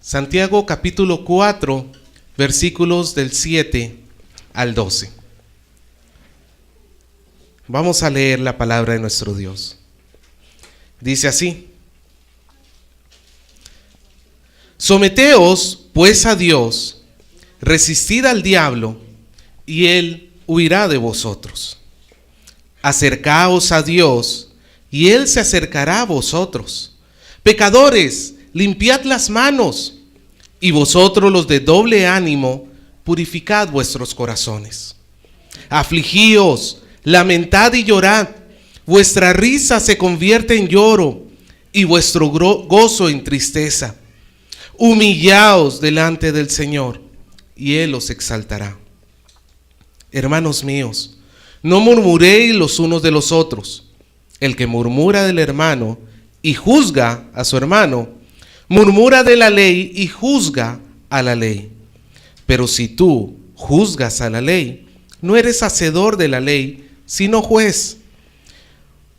Santiago capítulo 4, versículos del 7 al 12. Vamos a leer la palabra de nuestro Dios. Dice así: Someteos pues a Dios, resistid al diablo, y él huirá de vosotros. Acercaos a Dios, y él se acercará a vosotros. Pecadores, limpiad las manos, y vosotros los de doble ánimo, purificad vuestros corazones. Afligíos, lamentad y llorad, vuestra risa se convierte en lloro, y vuestro gozo en tristeza. Humillaos delante del Señor, y Él os exaltará. Hermanos míos, no murmuréis los unos de los otros. El que murmura del hermano y juzga a su hermano, murmura de la ley y juzga a la ley. Pero si tú juzgas a la ley, no eres hacedor de la ley, sino juez.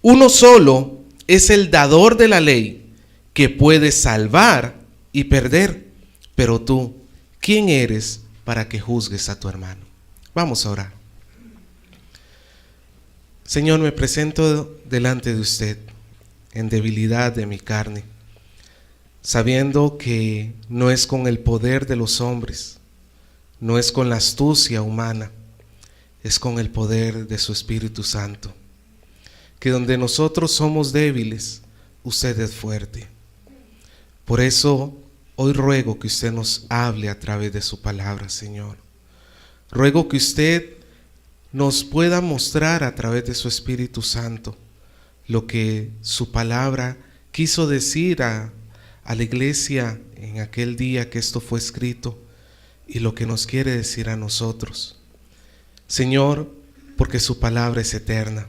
Uno solo es el dador de la ley, que puede salvar y perder. Pero tú, ¿quién eres para que juzgues a tu hermano? Vamos a orar. Señor, me presento delante de usted en debilidad de mi carne, sabiendo que no es con el poder de los hombres, no es con la astucia humana, es con el poder de su Espíritu Santo, que donde nosotros somos débiles, usted es fuerte. Por eso hoy ruego que usted nos hable a través de su palabra, Señor. Ruego que usted nos pueda mostrar a través de su Espíritu Santo lo que su palabra quiso decir a la iglesia en aquel día que esto fue escrito, y lo que nos quiere decir a nosotros. Señor, porque su palabra es eterna,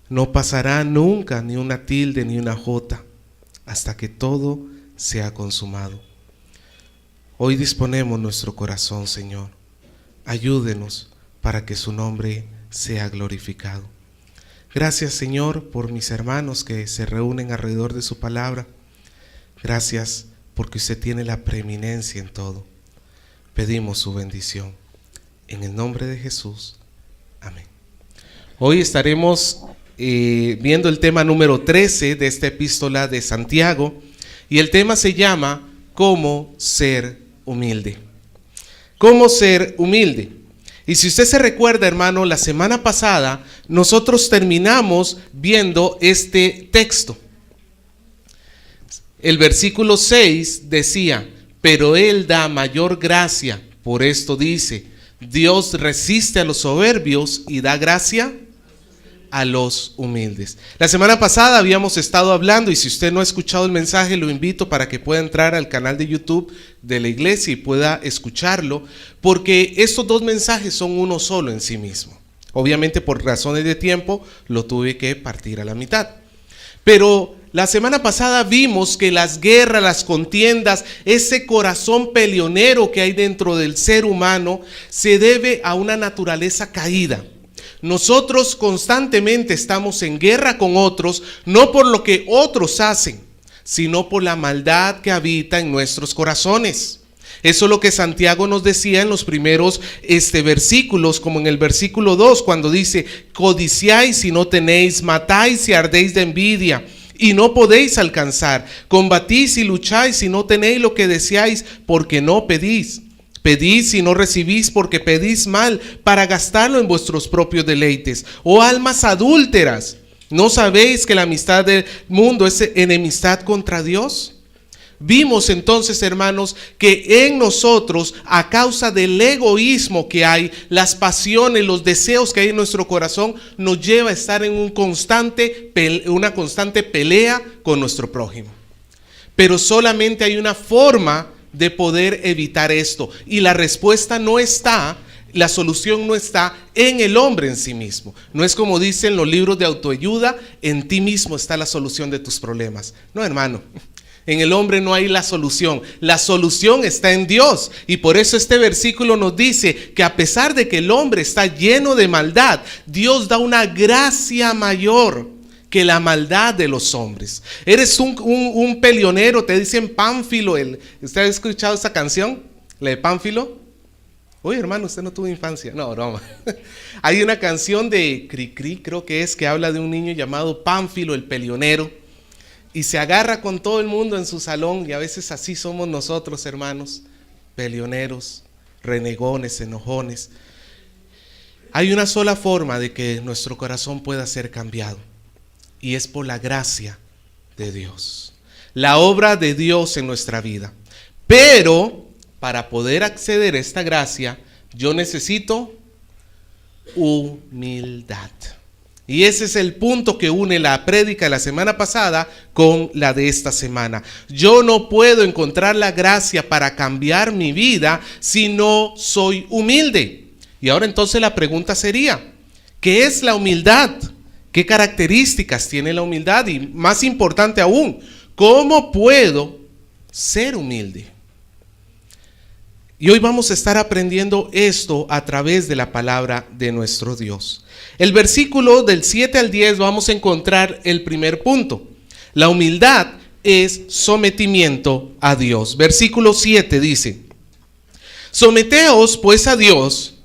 no pasará nunca ni una tilde ni una jota hasta que todo sea consumado. Hoy disponemos nuestro corazón, Señor. Ayúdenos para que su nombre sea glorificado. Gracias, Señor, por mis hermanos que se reúnen alrededor de su palabra. Gracias porque usted tiene la preeminencia en todo. Pedimos su bendición. En el nombre de Jesús. Amén. Hoy estaremos viendo el tema número 13 de esta epístola de Santiago, y el tema se llama ¿Cómo ser humilde? ¿Cómo ser humilde? Y si usted se recuerda, hermano, la semana pasada nosotros terminamos viendo este texto. El versículo 6 decía: pero Él da mayor gracia. Por esto dice: Dios resiste a los soberbios y da gracia a los humildes. La semana pasada habíamos estado hablando, y si usted no ha escuchado el mensaje, lo invito para que pueda entrar al canal de YouTube de la iglesia y pueda escucharlo, porque estos dos mensajes son uno solo en sí mismo. Obviamente por razones de tiempo lo tuve que partir a la mitad. Pero la semana pasada vimos que las guerras, las contiendas, ese corazón peleonero que hay dentro del ser humano se debe a una naturaleza caída. Nosotros constantemente estamos en guerra con otros, no por lo que otros hacen, sino por la maldad que habita en nuestros corazones. Eso es lo que Santiago nos decía en los primeros versículos, como en el versículo 2, cuando dice: codiciáis y no tenéis, matáis y ardéis de envidia, y no podéis alcanzar, combatís y lucháis y no tenéis lo que deseáis, porque no pedís. Pedís y no recibís, porque pedís mal, para gastarlo en vuestros propios deleites. Oh almas adúlteras, ¿no sabéis que la amistad del mundo es enemistad contra Dios? Vimos entonces, hermanos, que en nosotros, a causa del egoísmo que hay, las pasiones, los deseos que hay en nuestro corazón, nos lleva a estar en una constante pelea con nuestro prójimo. Pero solamente hay una forma de poder evitar esto, y la respuesta no está, la solución no está en el hombre en sí mismo. No es como dicen los libros de autoayuda: en ti mismo está la solución de tus problemas. No, hermano, en el hombre no hay la solución está en Dios. Y por eso este versículo nos dice que a pesar de que el hombre está lleno de maldad, Dios da una gracia mayor, que la maldad de los hombres. Eres un peleonero, te dicen Pánfilo. ¿Usted ha escuchado esa canción? La de Pánfilo. Uy, hermano, usted no tuvo infancia. No, broma. Hay una canción de Cricri, creo que es, que habla de un niño llamado Pánfilo, el peleonero, y se agarra con todo el mundo en su salón, y a veces así somos nosotros, hermanos, peleoneros, renegones, enojones. Hay una sola forma de que nuestro corazón pueda ser cambiado, y es por la gracia de Dios, la obra de Dios en nuestra vida. Pero para poder acceder a esta gracia, yo necesito humildad. Y ese es el punto que une la prédica de la semana pasada con la de esta semana. Yo no puedo encontrar la gracia para cambiar mi vida si no soy humilde. Y ahora entonces la pregunta sería, ¿qué es la humildad? ¿Qué características tiene la humildad? Y más importante aún, ¿cómo puedo ser humilde? Y hoy vamos a estar aprendiendo esto a través de la palabra de nuestro Dios. El versículo del 7 al 10 vamos a encontrar el primer punto. La humildad es sometimiento a Dios. Versículo 7 dice: someteos pues a Dios,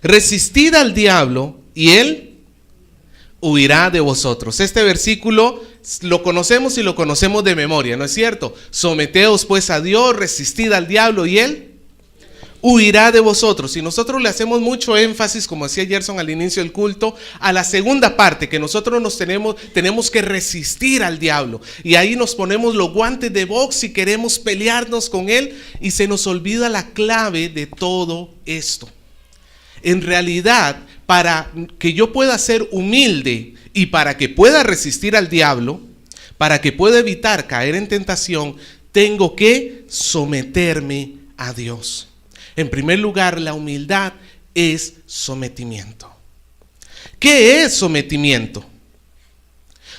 resistid al diablo y él huirá de vosotros. Este versículo lo conocemos y lo conocemos de memoria, ¿no es cierto? Someteos pues a Dios, resistid al diablo y él huirá de vosotros. Y nosotros le hacemos mucho énfasis, como decía Gerson al inicio del culto, a la segunda parte, que nosotros tenemos que resistir al diablo. Y ahí nos ponemos los guantes de box y queremos pelearnos con él, y se nos olvida la clave de todo esto. En realidad, para que yo pueda ser humilde y para que pueda resistir al diablo, para que pueda evitar caer en tentación, tengo que someterme a Dios. En primer lugar, la humildad es sometimiento. ¿Qué es sometimiento?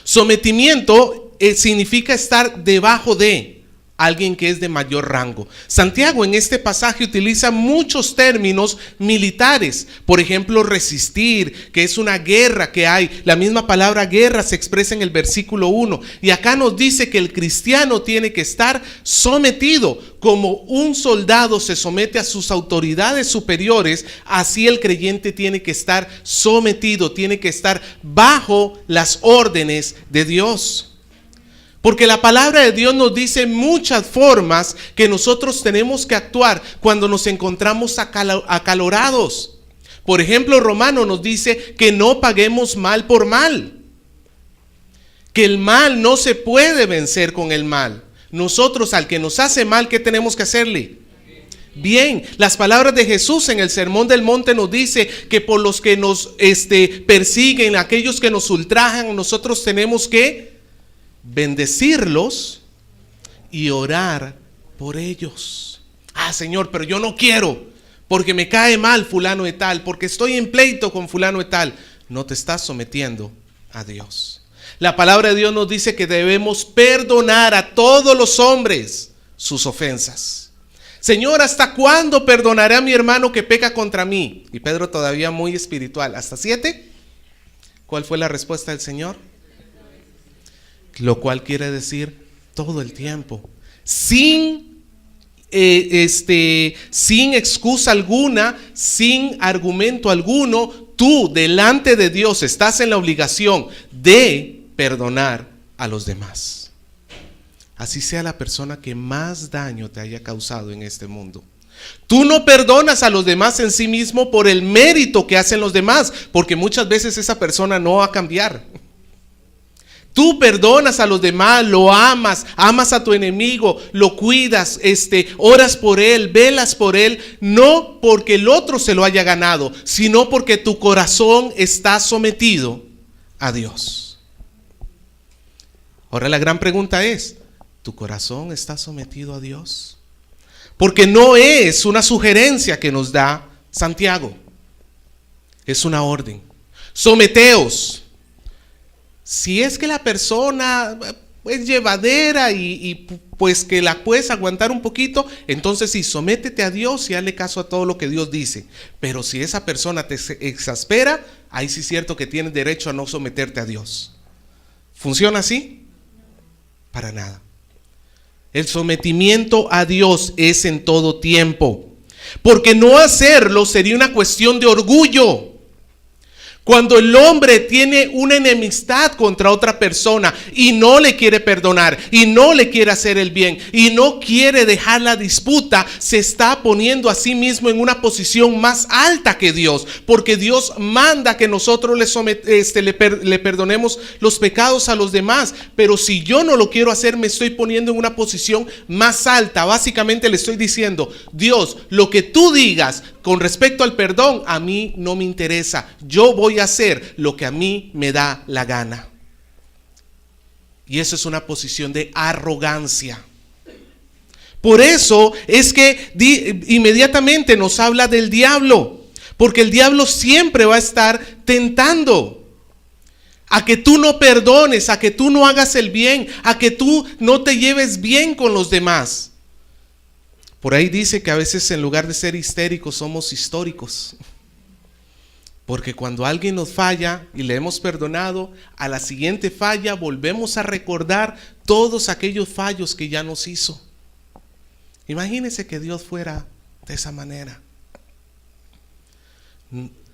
Sometimiento significa estar debajo de alguien que es de mayor rango. Santiago en este pasaje utiliza muchos términos militares. Por ejemplo, resistir, que es una guerra que hay. La misma palabra guerra se expresa en el versículo 1. Y acá nos dice que el cristiano tiene que estar sometido. Como un soldado se somete a sus autoridades superiores, así el creyente tiene que estar sometido, tiene que estar bajo las órdenes de Dios. Porque la palabra de Dios nos dice muchas formas que nosotros tenemos que actuar cuando nos encontramos acalorados. Por ejemplo, Romano nos dice que no paguemos mal por mal. Que el mal no se puede vencer con el mal. Nosotros al que nos hace mal, ¿qué tenemos que hacerle? Bien, las palabras de Jesús en el Sermón del Monte nos dice que por los que nos persiguen, aquellos que nos ultrajan, nosotros tenemos que bendecirlos y orar por ellos. Ah, Señor, pero yo no quiero, porque me cae mal fulano de tal, porque estoy en pleito con fulano de tal. No te estás sometiendo a Dios. La palabra de Dios nos dice que debemos perdonar a todos los hombres sus ofensas. Señor, ¿hasta cuándo perdonaré a mi hermano que peca contra mí? Y Pedro todavía muy espiritual, ¿hasta 7? ¿Cuál fue la respuesta del Señor? Lo cual quiere decir todo el tiempo, sin excusa alguna, sin argumento alguno. Tú delante de Dios estás en la obligación de perdonar a los demás, así sea la persona que más daño te haya causado en este mundo. Tú no perdonas a los demás en sí mismo por el mérito que hacen los demás, porque muchas veces esa persona no va a cambiar. Tú perdonas a los demás, lo amas, amas a tu enemigo, lo cuidas, oras por él, velas por él, no porque el otro se lo haya ganado, sino porque tu corazón está sometido a Dios. Ahora la gran pregunta es, ¿tu corazón está sometido a Dios? Porque no es una sugerencia que nos da Santiago, es una orden. Someteos. Si es que la persona es llevadera y pues que la puedes aguantar un poquito, entonces sí, sométete a Dios y hazle caso a todo lo que Dios dice. Pero si esa persona te exaspera, ahí sí es cierto que tienes derecho a no someterte a Dios. ¿Funciona así? Para nada. El sometimiento a Dios es en todo tiempo, porque no hacerlo sería una cuestión de orgullo. Cuando el hombre tiene una enemistad contra otra persona y no le quiere perdonar y no le quiere hacer el bien y no quiere dejar la disputa, se está poniendo a sí mismo en una posición más alta que Dios, porque Dios manda que nosotros le perdonemos los pecados a los demás. Pero si yo no lo quiero hacer, me estoy poniendo en una posición más alta. Básicamente le estoy diciendo: Dios, lo que tú digas con respecto al perdón, a mí no me interesa. Yo voy a hacer lo que a mí me da la gana. Y eso es una posición de arrogancia. Por eso es que inmediatamente nos habla del diablo, porque el diablo siempre va a estar tentando a que tú no perdones, a que tú no hagas el bien, a que tú no te lleves bien con los demás. Por ahí dice que a veces en lugar de ser histéricos somos históricos. Porque cuando alguien nos falla y le hemos perdonado, a la siguiente falla volvemos a recordar todos aquellos fallos que ya nos hizo. Imagínense que Dios fuera de esa manera.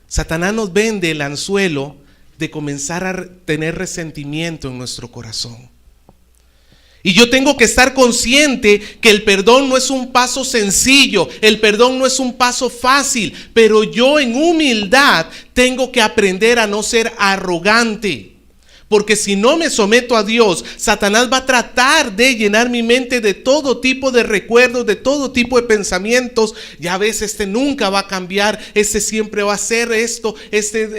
Satanás nos vende el anzuelo de comenzar a tener resentimiento en nuestro corazón. Y yo tengo que estar consciente que el perdón no es un paso sencillo, el perdón no es un paso fácil, pero yo en humildad tengo que aprender a no ser arrogante. Porque si no me someto a Dios, Satanás va a tratar de llenar mi mente de todo tipo de recuerdos, de todo tipo de pensamientos. Ya ves, nunca va a cambiar, siempre va a hacer esto,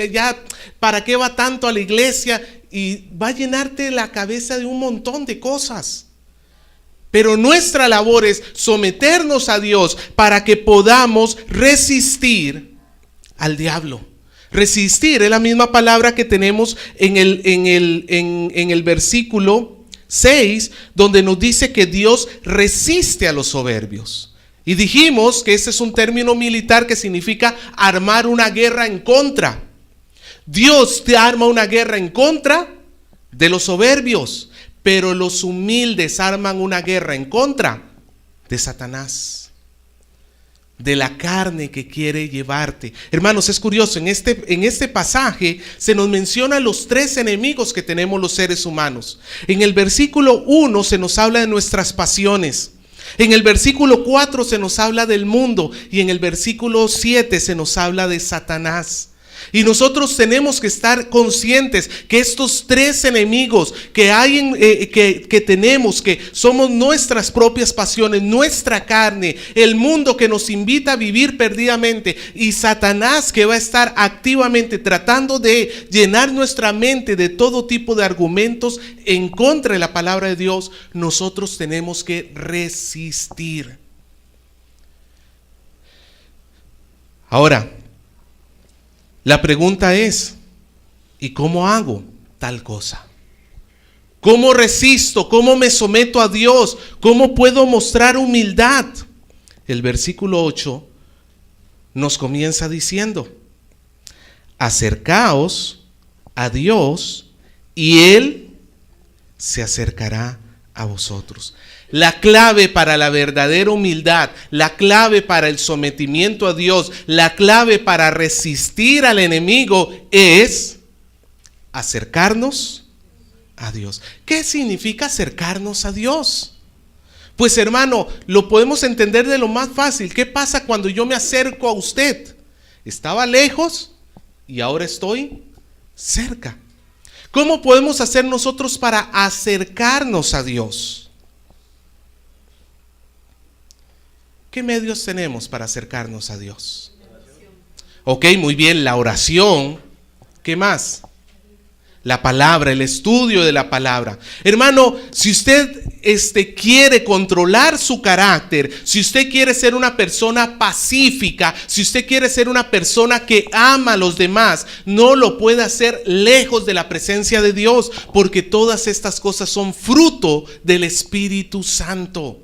ya, ¿para qué va tanto a la iglesia? Y va a llenarte la cabeza de un montón de cosas. Pero nuestra labor es someternos a Dios para que podamos resistir al diablo. Resistir es la misma palabra que tenemos en el versículo 6, donde nos dice que Dios resiste a los soberbios. Y dijimos que ese es un término militar que significa armar una guerra en contra. Dios te arma una guerra en contra de los soberbios, pero los humildes arman una guerra en contra de Satanás, de la carne que quiere llevarte. Hermanos, es curioso, en este pasaje se nos menciona los tres enemigos que tenemos los seres humanos. En el versículo 1 se nos habla de nuestras pasiones. En el versículo 4 se nos habla del mundo y en el versículo 7 se nos habla de Satanás. Y nosotros tenemos que estar conscientes que estos tres enemigos que hay que tenemos, que somos nuestras propias pasiones, nuestra carne, el mundo que nos invita a vivir perdidamente y Satanás que va a estar activamente tratando de llenar nuestra mente de todo tipo de argumentos en contra de la palabra de Dios, nosotros tenemos que resistir. Ahora, la pregunta es, ¿y cómo hago tal cosa? ¿Cómo resisto? ¿Cómo me someto a Dios? ¿Cómo puedo mostrar humildad? El versículo 8 nos comienza diciendo: acercaos a Dios y Él se acercará a vosotros. La clave para la verdadera humildad, la clave para el sometimiento a Dios, la clave para resistir al enemigo es acercarnos a Dios. ¿Qué significa acercarnos a Dios? Pues hermano, lo podemos entender de lo más fácil. ¿Qué pasa cuando yo me acerco a usted? Estaba lejos y ahora estoy cerca. ¿Cómo podemos hacer nosotros para acercarnos a Dios? ¿Qué medios tenemos para acercarnos a Dios? Ok, muy bien, la oración. ¿Qué más? La palabra, el estudio de la palabra. Hermano, si usted quiere controlar su carácter, si usted quiere ser una persona pacífica, si usted quiere ser una persona que ama a los demás, no lo puede hacer lejos de la presencia de Dios, porque todas estas cosas son fruto del Espíritu Santo.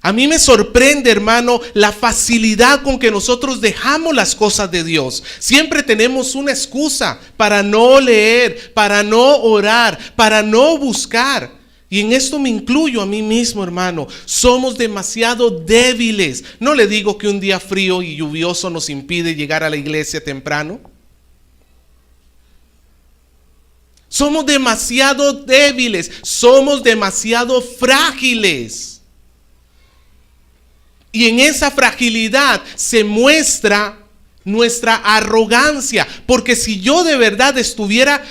A mí me sorprende, hermano, la facilidad con que nosotros dejamos las cosas de Dios. Siempre tenemos una excusa para no leer, para no orar, para no buscar. Y en esto me incluyo a mí mismo, hermano. Somos demasiado débiles. No le digo que un día frío y lluvioso nos impide llegar a la iglesia temprano. Somos demasiado débiles, somos demasiado frágiles. Y en esa fragilidad se muestra nuestra arrogancia, porque si yo de verdad estuviera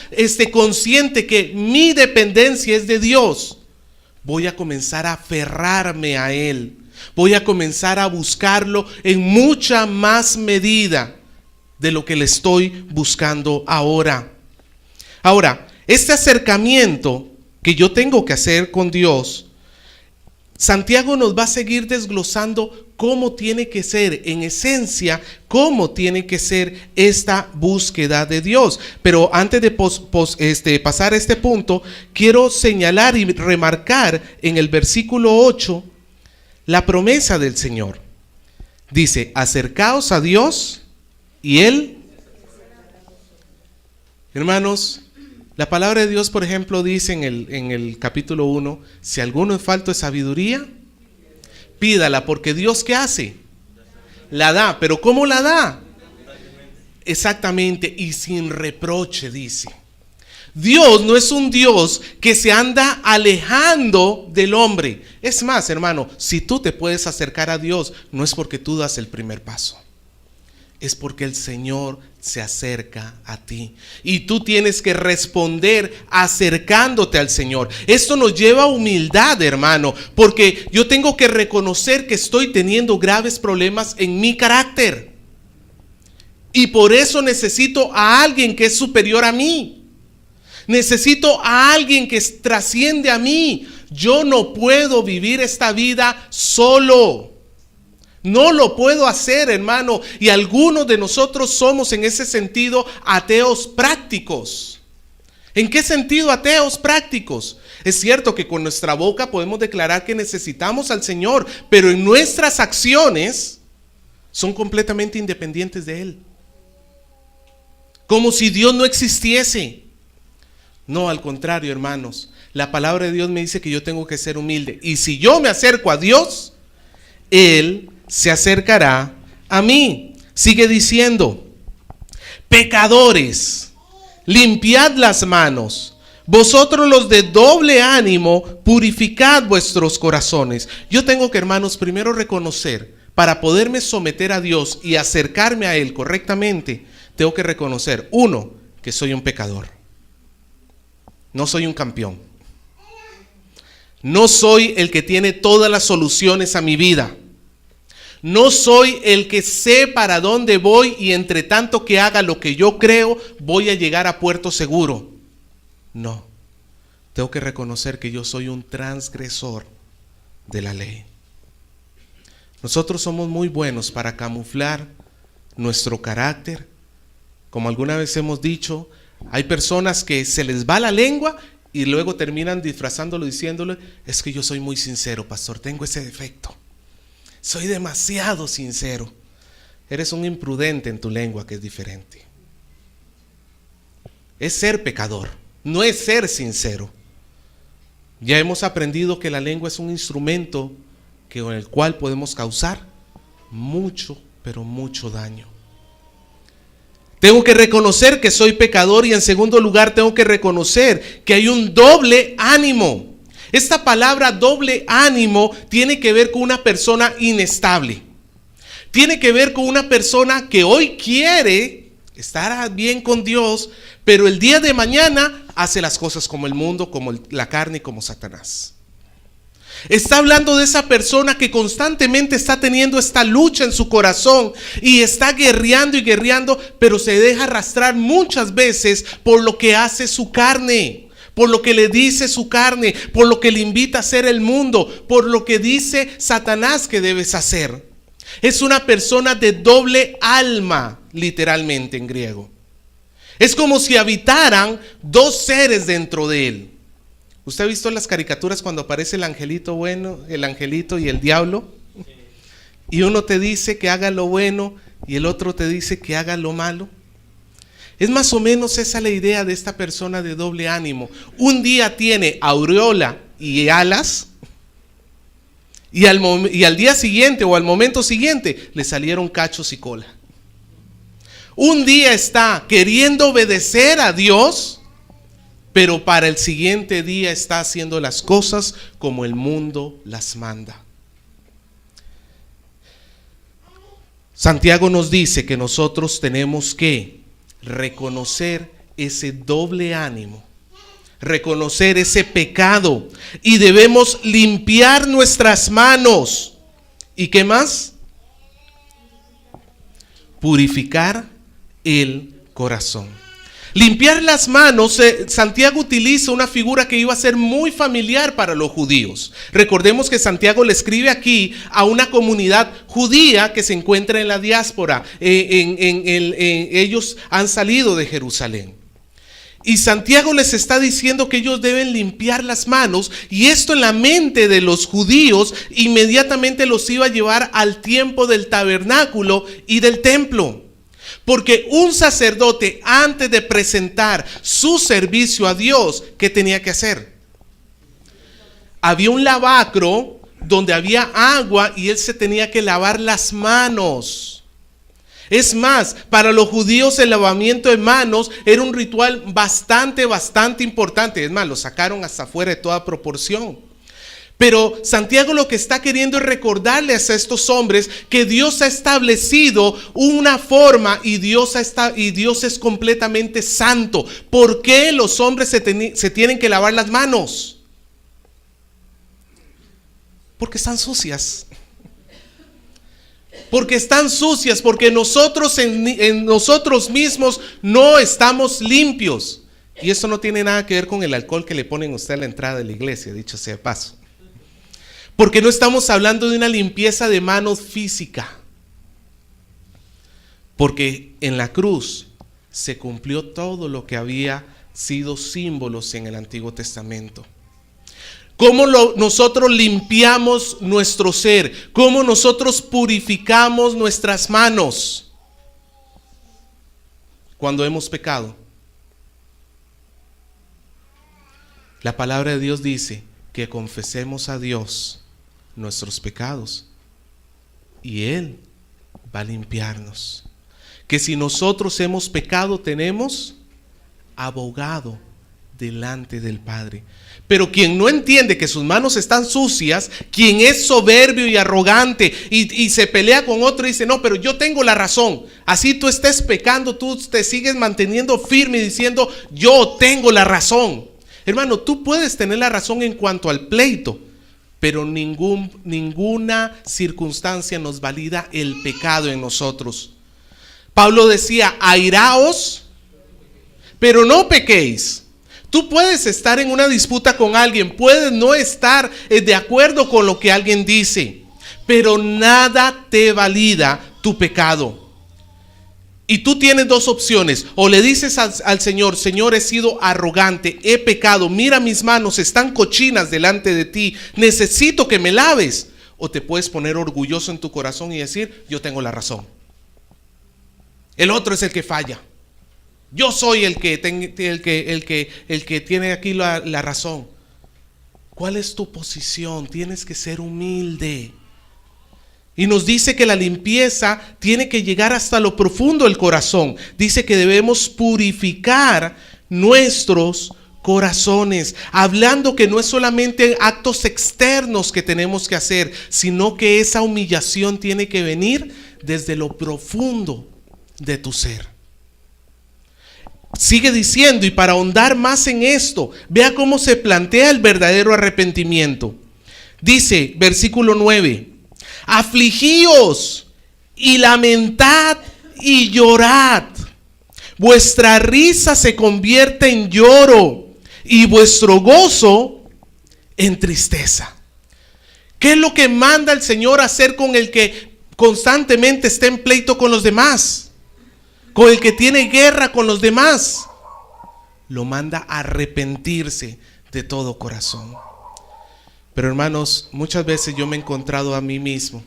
consciente que mi dependencia es de Dios, voy a comenzar a aferrarme a Él, voy a comenzar a buscarlo en mucha más medida de lo que le estoy buscando ahora. Ahora, este acercamiento que yo tengo que hacer con Dios, Santiago nos va a seguir desglosando cómo tiene que ser, en esencia, cómo tiene que ser esta búsqueda de Dios. Pero antes de pasar a este punto, quiero señalar y remarcar en el versículo 8 la promesa del Señor. Dice, acercaos a Dios y Él. Hermanos, la palabra de Dios, por ejemplo, dice en el capítulo 1, si alguno es falto de sabiduría, pídala, porque Dios, ¿qué hace? La da. ¿Pero cómo la da? Exactamente, y sin reproche, dice. Dios no es un Dios que se anda alejando del hombre. Es más, hermano, si tú te puedes acercar a Dios, no es porque tú das el primer paso. Es porque el Señor se acerca a ti. Y tú tienes que responder acercándote al Señor. Esto nos lleva a humildad, hermano, porque yo tengo que reconocer que estoy teniendo graves problemas en mi carácter. Y por eso necesito a alguien que es superior a mí. Necesito a alguien que trasciende a mí. Yo no puedo vivir esta vida solo. No lo puedo hacer, hermano, y algunos de nosotros somos en ese sentido ateos prácticos. ¿En qué sentido ateos prácticos? Es cierto que con nuestra boca podemos declarar que necesitamos al Señor, pero en nuestras acciones son completamente independientes de Él. Como si Dios no existiese. No, al contrario, hermanos, la palabra de Dios me dice que yo tengo que ser humilde. Y si yo me acerco a Dios, Él se acercará a mí. Sigue diciendo, pecadores, limpiad las manos, vosotros los de doble ánimo, purificad vuestros corazones. Yo tengo que, hermanos, primero reconocer, para poderme someter a Dios y acercarme a Él correctamente, tengo que reconocer, uno, que soy un pecador. No soy un campeón. No soy el que tiene todas las soluciones a mi vida. No soy el que sé para dónde voy y entre tanto que haga lo que yo creo, voy a llegar a puerto seguro. No, tengo que reconocer que yo soy un transgresor de la ley. Nosotros somos muy buenos para camuflar nuestro carácter. Como alguna vez hemos dicho, hay personas que se les va la lengua y luego terminan disfrazándolo diciéndole, es que yo soy muy sincero, pastor, tengo ese defecto. Soy demasiado sincero. Eres un imprudente en tu lengua, que es diferente. Es ser pecador, no es ser sincero. Ya hemos aprendido que la lengua es un instrumento con el cual podemos causar mucho, pero mucho daño. Tengo que reconocer que soy pecador y en segundo lugar tengo que reconocer que hay un doble ánimo. Esta palabra doble ánimo tiene que ver con una persona inestable. Tiene que ver con una persona que hoy quiere estar bien con Dios, pero el día de mañana hace las cosas como el mundo, como la carne y como Satanás. Está hablando de esa persona que constantemente está teniendo esta lucha en su corazón y está guerreando y guerreando, pero se deja arrastrar muchas veces por lo que hace su carne. Por lo que le dice su carne, por lo que le invita a hacer el mundo, por lo que dice Satanás que debes hacer. Es una persona de doble alma, literalmente en griego. Es como si habitaran dos seres dentro de él. ¿Usted ha visto las caricaturas cuando aparece el angelito bueno, el angelito y el diablo? Y uno te dice que haga lo bueno y el otro te dice que haga lo malo. Es más o menos esa la idea de esta persona de doble ánimo. Un día tiene aureola y alas y al día siguiente o al momento siguiente le salieron cachos y cola. Un día está queriendo obedecer a Dios, pero para el siguiente día está haciendo las cosas como el mundo las manda. Santiago nos dice que nosotros tenemos que reconocer ese doble ánimo, reconocer ese pecado y debemos limpiar nuestras manos. ¿Y qué más? Purificar el corazón. Limpiar las manos, Santiago utiliza una figura que iba a ser muy familiar para los judíos. Recordemos que Santiago le escribe aquí a una comunidad judía que se encuentra en la diáspora. Ellos han salido de Jerusalén. Y Santiago les está diciendo que ellos deben limpiar las manos, y esto en la mente de los judíos inmediatamente los iba a llevar al tiempo del tabernáculo y del templo. Porque un sacerdote, antes de presentar su servicio a Dios, ¿qué tenía que hacer? Había un lavacro donde había agua y él se tenía que lavar las manos. Es más, para los judíos el lavamiento de manos era un ritual bastante importante. Es más, lo sacaron hasta fuera de toda proporción. Pero Santiago lo que está queriendo es recordarles a estos hombres que Dios ha establecido una forma y Dios es completamente santo. ¿Por qué los hombres se tienen que lavar las manos? Porque están sucias. Porque están sucias, porque nosotros en nosotros mismos no estamos limpios. Y esto no tiene nada que ver con el alcohol que le ponen a usted a la entrada de la iglesia, dicho sea de paso. Porque no estamos hablando de una limpieza de manos física. Porque en la cruz se cumplió todo lo que había sido símbolos en el Antiguo Testamento. Cómo nosotros limpiamos nuestro ser, cómo nosotros purificamos nuestras manos cuando hemos pecado. La palabra de Dios dice que confesemos a Dios nuestros pecados y Él va a limpiarnos. Que si nosotros hemos pecado, tenemos abogado delante del Padre. Pero quien no entiende que sus manos están sucias, quien es soberbio y arrogante y se pelea con otro y dice, no, pero yo tengo la razón. Así tú estés pecando, tú te sigues manteniendo firme diciendo, yo tengo la razón. Hermano, tú puedes tener la razón en cuanto al pleito, pero ninguna circunstancia nos valida el pecado en nosotros. Pablo decía, airaos, pero no pequéis. Tú puedes estar en una disputa con alguien, puedes no estar de acuerdo con lo que alguien dice, pero nada te valida tu pecado. Y tú tienes dos opciones: o le dices al Señor, Señor, he sido arrogante, he pecado, mira mis manos, están cochinas delante de ti, necesito que me laves. O te puedes poner orgulloso en tu corazón y decir, yo tengo la razón. El otro es el que falla. Yo soy el que tiene aquí la razón. ¿Cuál es tu posición? Tienes que ser humilde. Y nos dice que la limpieza tiene que llegar hasta lo profundo del corazón. Dice que debemos purificar nuestros corazones, hablando que no es solamente actos externos que tenemos que hacer, sino que esa humillación tiene que venir desde lo profundo de tu ser. Sigue diciendo, y para ahondar más en esto, vea cómo se plantea el verdadero arrepentimiento. Dice, versículo 9, afligíos y lamentad y llorad. Vuestra risa se convierte en lloro y vuestro gozo en tristeza. ¿Qué es lo que manda el Señor a hacer con el que constantemente está en pleito con los demás? Con el que tiene guerra con los demás. Lo manda a arrepentirse de todo corazón. Pero hermanos, muchas veces yo me he encontrado a mí mismo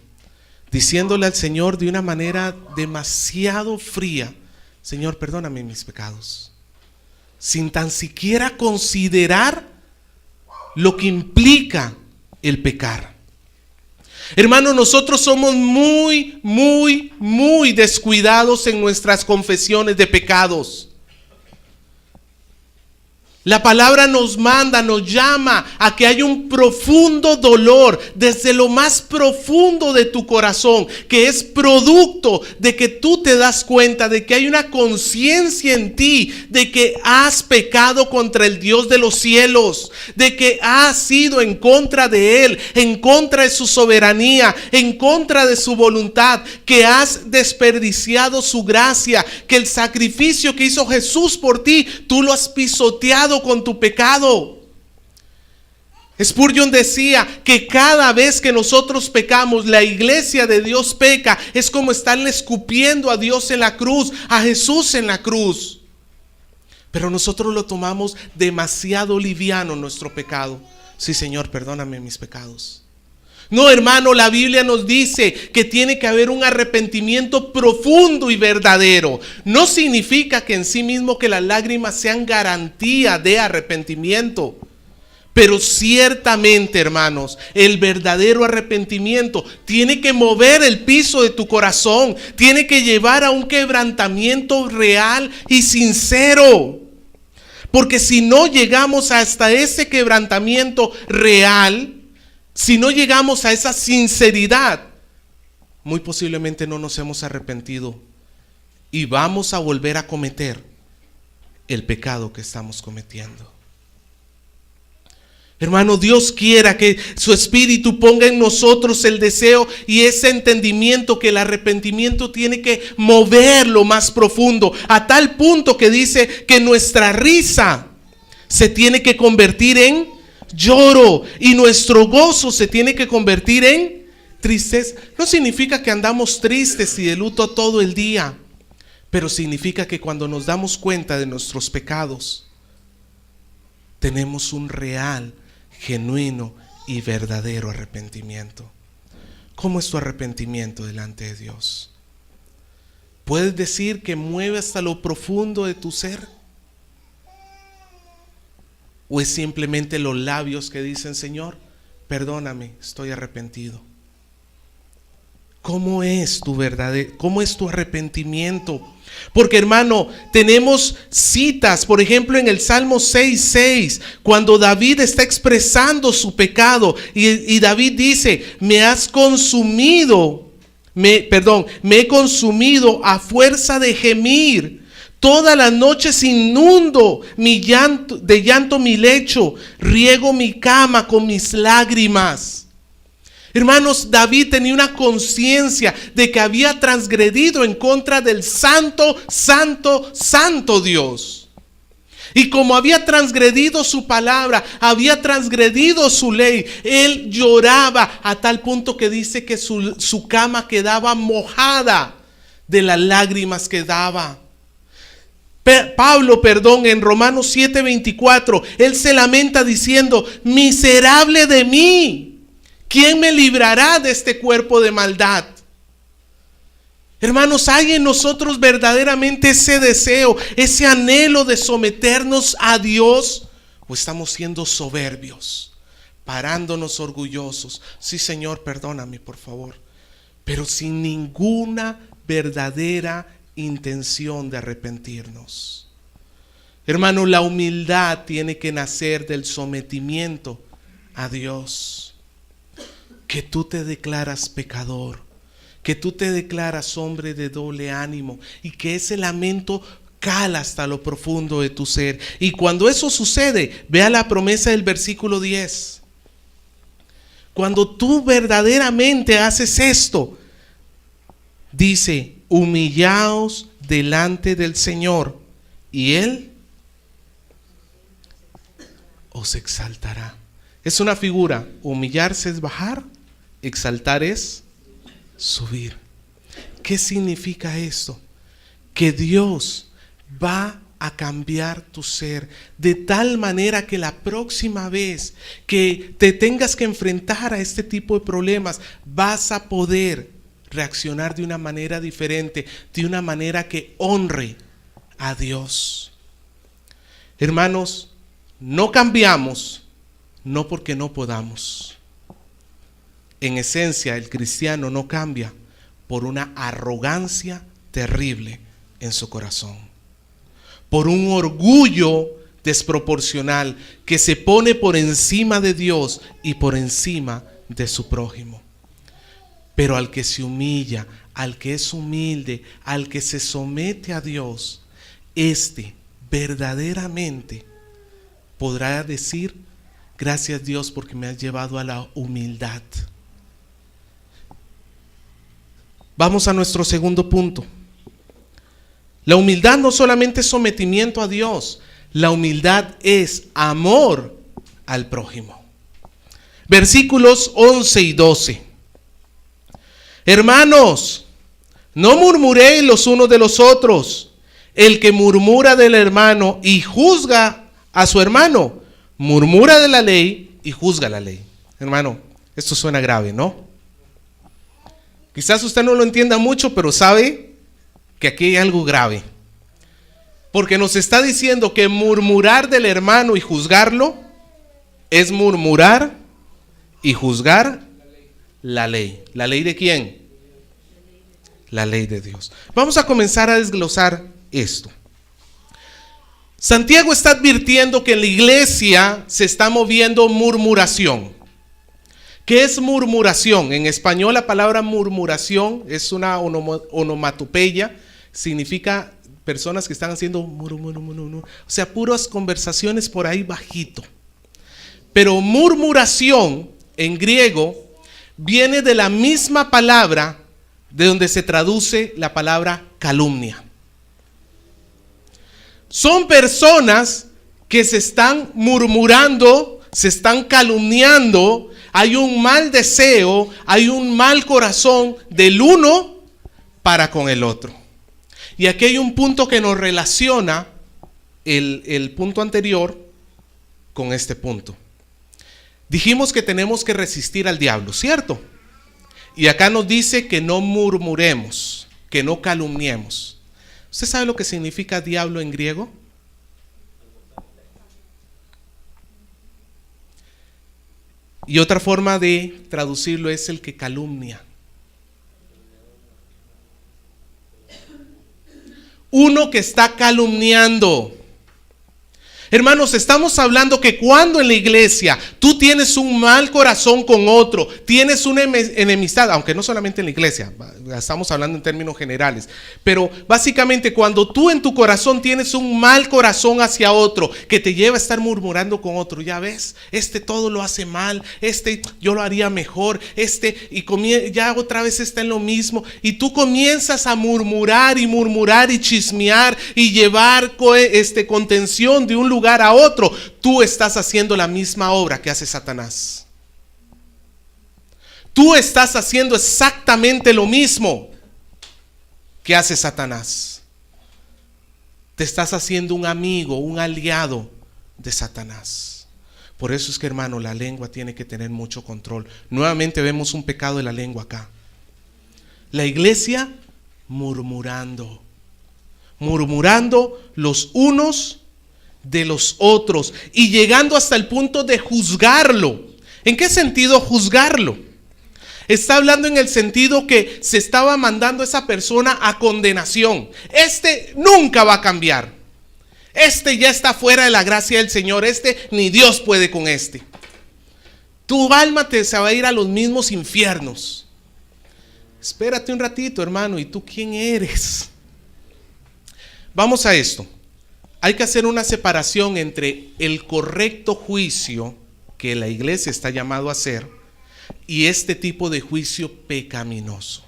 diciéndole al Señor de una manera demasiado fría: Señor, perdóname mis pecados, sin tan siquiera considerar lo que implica el pecar. Hermano, nosotros somos muy descuidados en nuestras confesiones de pecados. La palabra nos manda, nos llama a que haya un profundo dolor desde lo más profundo de tu corazón, que es producto de que tú te das cuenta de que hay una conciencia en ti de que has pecado contra el Dios de los cielos, de que has ido en contra de Él, en contra de su soberanía, en contra de su voluntad, que has desperdiciado su gracia, que el sacrificio que hizo Jesús por ti, tú lo has pisoteado con tu pecado. Spurgeon decía que cada vez que nosotros pecamos, la iglesia de Dios peca, es como estarle escupiendo a Dios en la cruz, a Jesús en la cruz. Pero nosotros lo tomamos demasiado liviano, nuestro pecado. Sí, Señor, perdóname mis pecados. No, hermano, la Biblia nos dice que tiene que haber un arrepentimiento profundo y verdadero. No significa que en sí mismo que las lágrimas sean garantía de arrepentimiento. Pero ciertamente, hermanos, el verdadero arrepentimiento tiene que mover el piso de tu corazón. Tiene que llevar a un quebrantamiento real y sincero. Porque si no llegamos hasta ese quebrantamiento real, si no llegamos a esa sinceridad, muy posiblemente no nos hemos arrepentido y vamos a volver a cometer el pecado que estamos cometiendo. Hermano, Dios quiera que su Espíritu ponga en nosotros el deseo y ese entendimiento que el arrepentimiento tiene que mover lo más profundo, a tal punto que dice que nuestra risa se tiene que convertir en lloro y nuestro gozo se tiene que convertir en tristeza. No significa que andamos tristes y de luto todo el día, pero significa que cuando nos damos cuenta de nuestros pecados, tenemos un real, genuino y verdadero arrepentimiento. ¿Cómo es tu arrepentimiento delante de Dios? ¿Puedes decir que mueve hasta lo profundo de tu ser? ¿O es simplemente los labios que dicen: Señor, perdóname, estoy arrepentido? ¿Cómo es tu verdadero, cómo es tu arrepentimiento? Porque, hermano, tenemos citas, por ejemplo, en el Salmo 6:6, cuando David está expresando su pecado y David dice: me he consumido a fuerza de gemir. Todas las noches inundo de llanto mi lecho, riego mi cama con mis lágrimas. Hermanos, David tenía una conciencia de que había transgredido en contra del santo, santo, santo Dios. Y como había transgredido su palabra, había transgredido su ley, él lloraba a tal punto que dice que su cama quedaba mojada de las lágrimas que daba. Pablo, en Romanos 7:24, él se lamenta diciendo: miserable de mí, ¿quién me librará de este cuerpo de maldad? Hermanos, ¿hay en nosotros verdaderamente ese deseo, ese anhelo de someternos a Dios? ¿O estamos siendo soberbios, parándonos orgullosos? Sí, Señor, perdóname, por favor, pero sin ninguna verdadera intención de arrepentirnos. Hermano, la humildad tiene que nacer del sometimiento a Dios. Que tú te declaras pecador, que tú te declaras hombre de doble ánimo y que ese lamento cala hasta lo profundo de tu ser. Y cuando eso sucede, vea la promesa del versículo 10. Cuando tú verdaderamente haces esto, dice: humillaos delante del Señor y Él os exaltará. Es una figura. Humillarse es bajar, exaltar es subir. ¿Qué significa esto? Que Dios va a cambiar tu ser, de tal manera que la próxima vez que te tengas que enfrentar a este tipo de problemas, vas a poder reaccionar de una manera diferente, de una manera que honre a Dios. Hermanos, no cambiamos, no porque no podamos. En esencia, el cristiano no cambia por una arrogancia terrible en su corazón, por un orgullo desproporcional que se pone por encima de Dios y por encima de su prójimo. Pero al que se humilla, al que es humilde, al que se somete a Dios, este verdaderamente podrá decir: gracias Dios porque me has llevado a la humildad. Vamos a nuestro segundo punto. La humildad no solamente es sometimiento a Dios, la humildad es amor al prójimo. Versículos 11 y 12. Hermanos, no murmuréis los unos de los otros. El que murmura del hermano y juzga a su hermano, murmura de la ley y juzga la ley. Hermano, esto suena grave, ¿no? Quizás usted no lo entienda mucho, pero sabe que aquí hay algo grave. Porque nos está diciendo que murmurar del hermano y juzgarlo es murmurar y juzgar la ley. ¿La ley de quién? La ley de Dios. Vamos a comenzar a desglosar esto. Santiago está advirtiendo que en la iglesia se está moviendo murmuración. ¿Qué es murmuración? En español la palabra murmuración es una onomatopeya, significa personas que están haciendo o sea, puras conversaciones por ahí bajito. Pero murmuración en griego viene de la misma palabra de donde se traduce la palabra calumnia. Son personas que se están murmurando, se están calumniando. Hay un mal deseo, hay un mal corazón del uno para con el otro. Y aquí hay un punto que nos relaciona el punto anterior con este punto. Dijimos que tenemos que resistir al diablo, ¿cierto? Y acá nos dice que no murmuremos, que no calumniemos. ¿Usted sabe lo que significa diablo en griego? Y otra forma de traducirlo es el que calumnia. Uno que está calumniando. Hermanos, estamos hablando que cuando en la iglesia tú tienes un mal corazón con otro, tienes una enemistad, aunque no solamente en la iglesia, estamos hablando en términos generales, pero básicamente cuando tú en tu corazón tienes un mal corazón hacia otro que te lleva a estar murmurando con otro, ya ves, todo lo hace mal, yo lo haría mejor, y ya otra vez está en lo mismo, y tú comienzas a murmurar y chismear y llevar contención de un lugar a otro, tú estás haciendo la misma obra que hace Satanás. Tú estás haciendo exactamente lo mismo que hace Satanás. Te estás haciendo un amigo, un aliado de Satanás. Por eso es que, hermano, la lengua tiene que tener mucho control. Nuevamente vemos un pecado de la lengua acá. La iglesia murmurando los unos de los otros y llegando hasta el punto de juzgarlo. ¿En qué sentido juzgarlo? Está hablando en el sentido que se estaba mandando a esa persona a condenación. Nunca va a cambiar. Ya está fuera de la gracia del Señor. Ni Dios puede con Tu alma se va a ir a los mismos infiernos. Espérate un ratito, hermano. ¿Y tú quién eres? Vamos a esto. Hay que hacer una separación entre el correcto juicio que la iglesia está llamado a hacer y este tipo de juicio pecaminoso.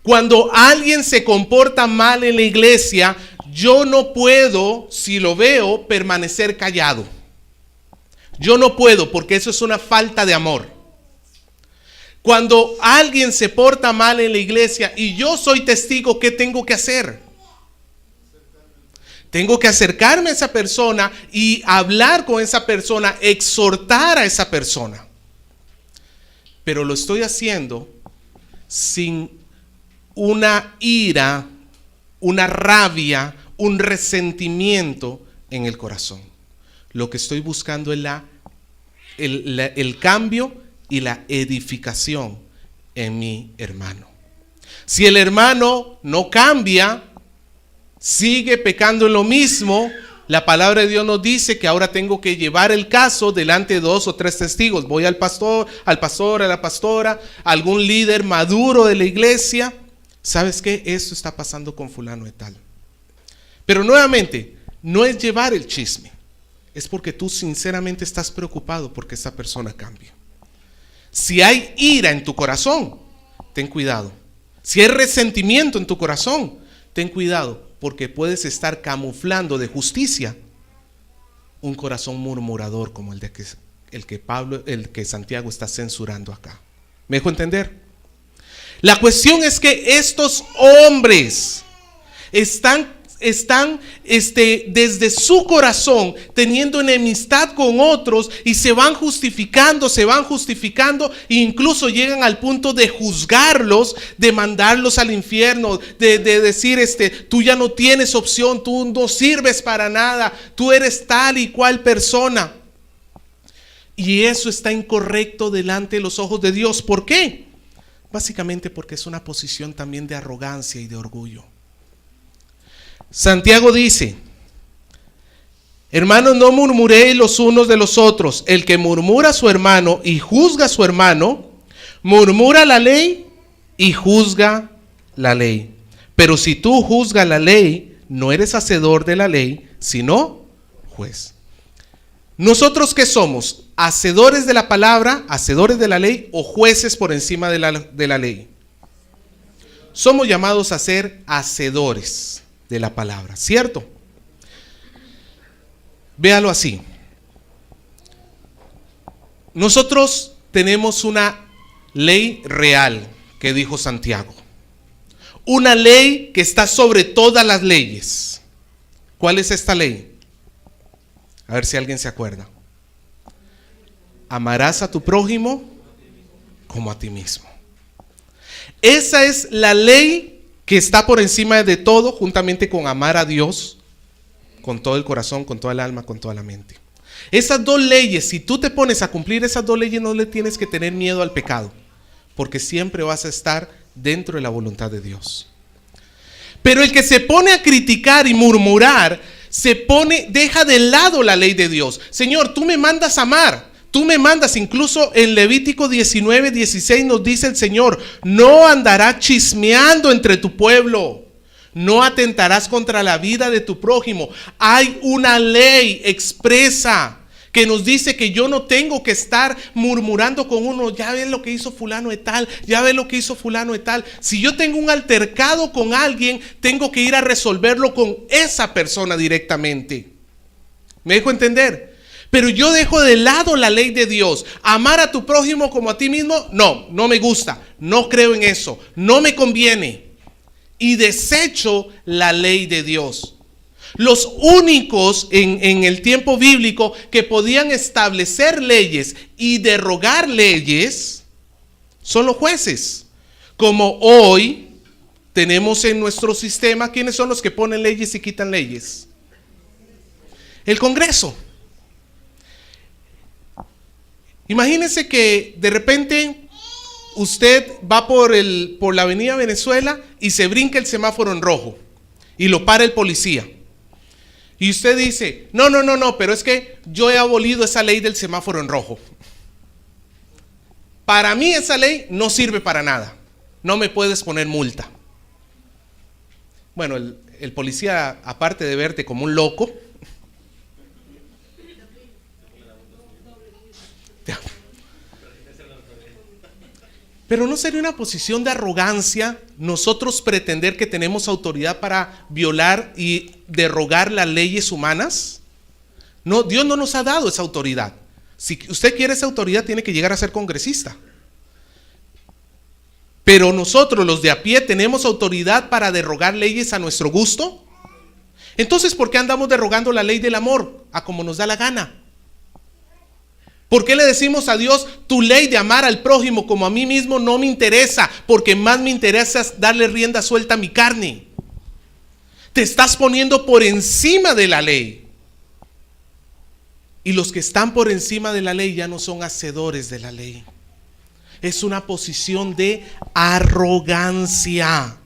Cuando alguien se comporta mal en la iglesia, yo no puedo, si lo veo, permanecer callado. Yo no puedo, porque eso es una falta de amor. Cuando alguien se porta mal en la iglesia y yo soy testigo, ¿qué tengo que hacer? Tengo que acercarme a esa persona y hablar con esa persona, exhortar a esa persona. Pero lo estoy haciendo sin una ira, una rabia, un resentimiento en el corazón. Lo que estoy buscando es el cambio y la edificación en mi hermano. Si el hermano no cambia, sigue pecando en lo mismo, la palabra de Dios nos dice que ahora tengo que llevar el caso delante de 2 o 3 testigos. Voy al pastor, a la pastora, a algún líder maduro de la iglesia. ¿Sabes qué? Esto está pasando con fulano de tal. Pero nuevamente, no es llevar el chisme. Es porque tú sinceramente estás preocupado porque esa persona cambie. Si hay ira en tu corazón, ten cuidado. Si hay resentimiento en tu corazón, ten cuidado, porque puedes estar camuflando de justicia un corazón murmurador como el que Santiago está censurando acá. ¿Me dejo entender? La cuestión es que estos hombres están desde su corazón teniendo enemistad con otros y se van justificando e incluso llegan al punto de juzgarlos, de mandarlos al infierno, de decir tú ya no tienes opción, tú no sirves para nada, tú eres tal y cual persona. Y eso está incorrecto delante de los ojos de Dios. ¿Por qué? Básicamente porque es una posición también de arrogancia y de orgullo. Santiago dice: hermanos, no murmuréis los unos de los otros. El que murmura a su hermano y juzga a su hermano, murmura la ley y juzga la ley. Pero si tú juzgas la ley, no eres hacedor de la ley, sino juez. ¿Nosotros qué somos? ¿Hacedores de la palabra, hacedores de la ley o jueces por encima de la ley? Somos llamados a ser hacedores de la palabra, ¿cierto? Véalo así. Nosotros tenemos una ley real que dijo Santiago. Una ley que está sobre todas las leyes. ¿Cuál es esta ley? A ver si alguien se acuerda. Amarás a tu prójimo como a ti mismo. Esa es la ley que está por encima de todo, juntamente con amar a Dios con todo el corazón, con toda el alma, con toda la mente. Esas dos leyes, si tú te pones a cumplir esas dos leyes, no le tienes que tener miedo al pecado, porque siempre vas a estar dentro de la voluntad de Dios. Pero el que se pone a criticar y murmurar, deja de lado la ley de Dios. Señor, tú me mandas a amar. Tú me mandas, incluso en Levítico 19:16 nos dice el Señor: no andarás chismeando entre tu pueblo, no atentarás contra la vida de tu prójimo. Hay una ley expresa que nos dice que yo no tengo que estar murmurando con uno. Ya ves lo que hizo fulano de tal, ya ves lo que hizo fulano de tal. Si yo tengo un altercado con alguien, tengo que ir a resolverlo con esa persona directamente. ¿Me dejo entender? Pero yo dejo de lado la ley de Dios. Amar a tu prójimo como a ti mismo, no me gusta, no creo en eso, no me conviene. Y desecho la ley de Dios. Los únicos en el tiempo bíblico que podían establecer leyes y derogar leyes son los jueces. Como hoy tenemos en nuestro sistema, ¿quiénes son los que ponen leyes y quitan leyes? El Congreso. Imagínense que de repente usted va por la avenida Venezuela y se brinca el semáforo en rojo y lo para el policía. Y usted dice: no, pero es que yo he abolido esa ley del semáforo en rojo. Para mí esa ley no sirve para nada. No me puedes poner multa. Bueno, el policía, aparte de verte como un loco, pero ¿no sería una posición de arrogancia nosotros pretender que tenemos autoridad para violar y derogar las leyes humanas? No, Dios no nos ha dado esa autoridad. Si usted quiere esa autoridad, tiene que llegar a ser congresista. Pero nosotros, los de a pie, ¿tenemos autoridad para derogar leyes a nuestro gusto? Entonces, ¿por qué andamos derogando la ley del amor a como nos da la gana? ¿Por qué le decimos a Dios, tu ley de amar al prójimo como a mí mismo no me interesa? Porque más me interesa darle rienda suelta a mi carne. Te estás poniendo por encima de la ley. Y los que están por encima de la ley ya no son hacedores de la ley. Es una posición de arrogancia.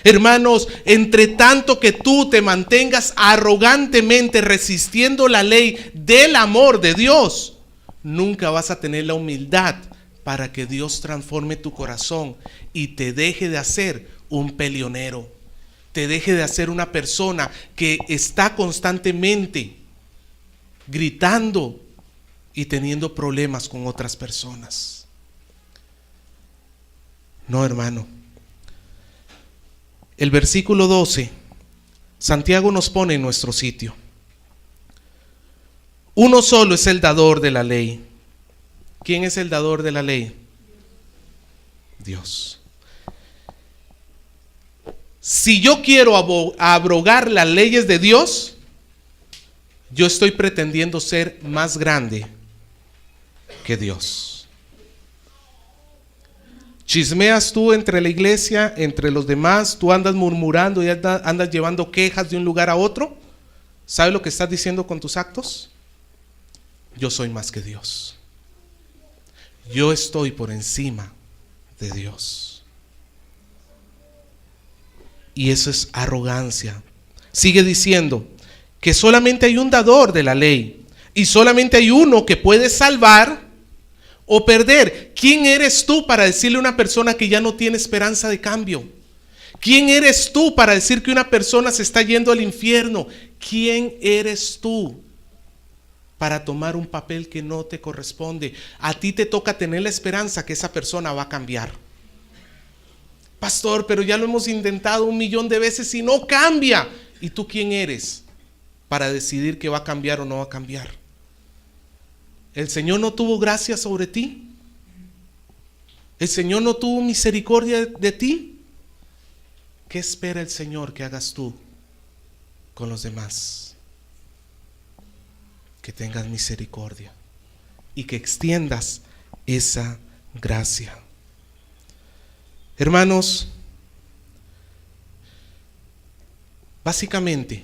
Hermanos, entre tanto que tú te mantengas arrogantemente resistiendo la ley del amor de Dios, nunca vas a tener la humildad para que Dios transforme tu corazón y te deje de hacer un peleonero, te deje de hacer una persona que está constantemente gritando y teniendo problemas con otras personas. No, hermano. El versículo 12, Santiago nos pone en nuestro sitio. Uno solo es el dador de la ley. ¿Quién es el dador de la ley? Dios. Si yo quiero abrogar las leyes de Dios, yo estoy pretendiendo ser más grande que Dios. Chismeas tú entre la iglesia, entre los demás, tú andas murmurando y andas llevando quejas de un lugar a otro. ¿Sabes lo que estás diciendo con tus actos? Yo soy más que Dios. Yo estoy por encima de Dios. Y eso es arrogancia. Sigue diciendo que solamente hay un dador de la ley y solamente hay uno que puede salvar o perder. ¿Quién eres tú para decirle a una persona que ya no tiene esperanza de cambio? ¿Quién eres tú para decir que una persona se está yendo al infierno? ¿Quién eres tú para tomar un papel que no te corresponde? A ti te toca tener la esperanza que esa persona va a cambiar. Pastor, pero ya lo hemos intentado 1,000,000 de veces y no cambia. ¿Y tú quién eres para decidir que va a cambiar o no va a cambiar? ¿El Señor no tuvo gracia sobre ti? ¿El Señor no tuvo misericordia de ti? ¿Qué espera el Señor que hagas tú con los demás? Que tengas misericordia y que extiendas esa gracia. Hermanos, básicamente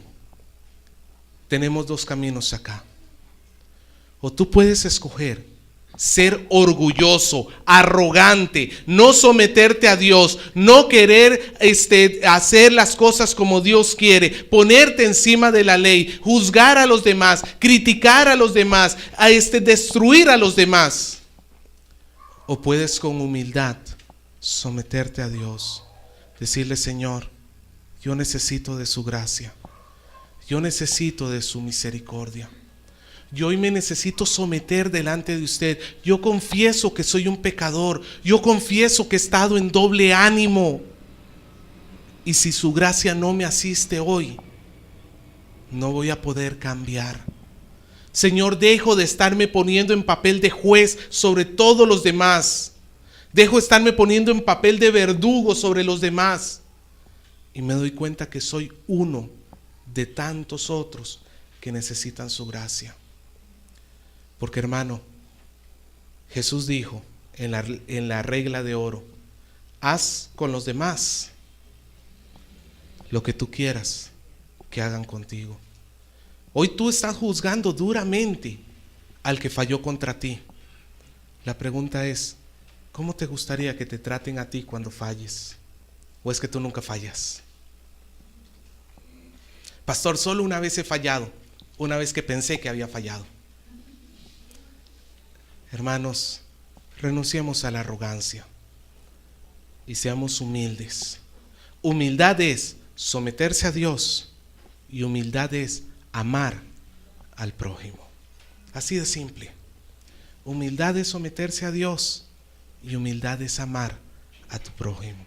tenemos dos caminos acá. O tú puedes escoger ser orgulloso, arrogante, no someterte a Dios, no querer hacer las cosas como Dios quiere, ponerte encima de la ley, juzgar a los demás, criticar a los demás, destruir a los demás. O puedes con humildad someterte a Dios, decirle: Señor, yo necesito de su gracia, yo necesito de su misericordia. Yo hoy me necesito someter delante de usted. Yo confieso que soy un pecador. Yo confieso que he estado en doble ánimo. Y si su gracia no me asiste hoy, no voy a poder cambiar. Señor, dejo de estarme poniendo en papel de juez sobre todos los demás. Dejo de estarme poniendo en papel de verdugo sobre los demás. Y me doy cuenta que soy uno de tantos otros que necesitan su gracia. Porque, hermano, Jesús dijo en la regla de oro: haz con los demás lo que tú quieras que hagan contigo. Hoy tú estás juzgando duramente al que falló contra ti. La pregunta es: ¿cómo te gustaría que te traten a ti cuando falles? ¿O es que tú nunca fallas? Pastor, solo una vez he fallado, una vez que pensé que había fallado. Hermanos, renunciemos a la arrogancia y seamos humildes. Humildad es someterse a Dios y humildad es amar al prójimo. Así de simple. Humildad es someterse a Dios y humildad es amar a tu prójimo.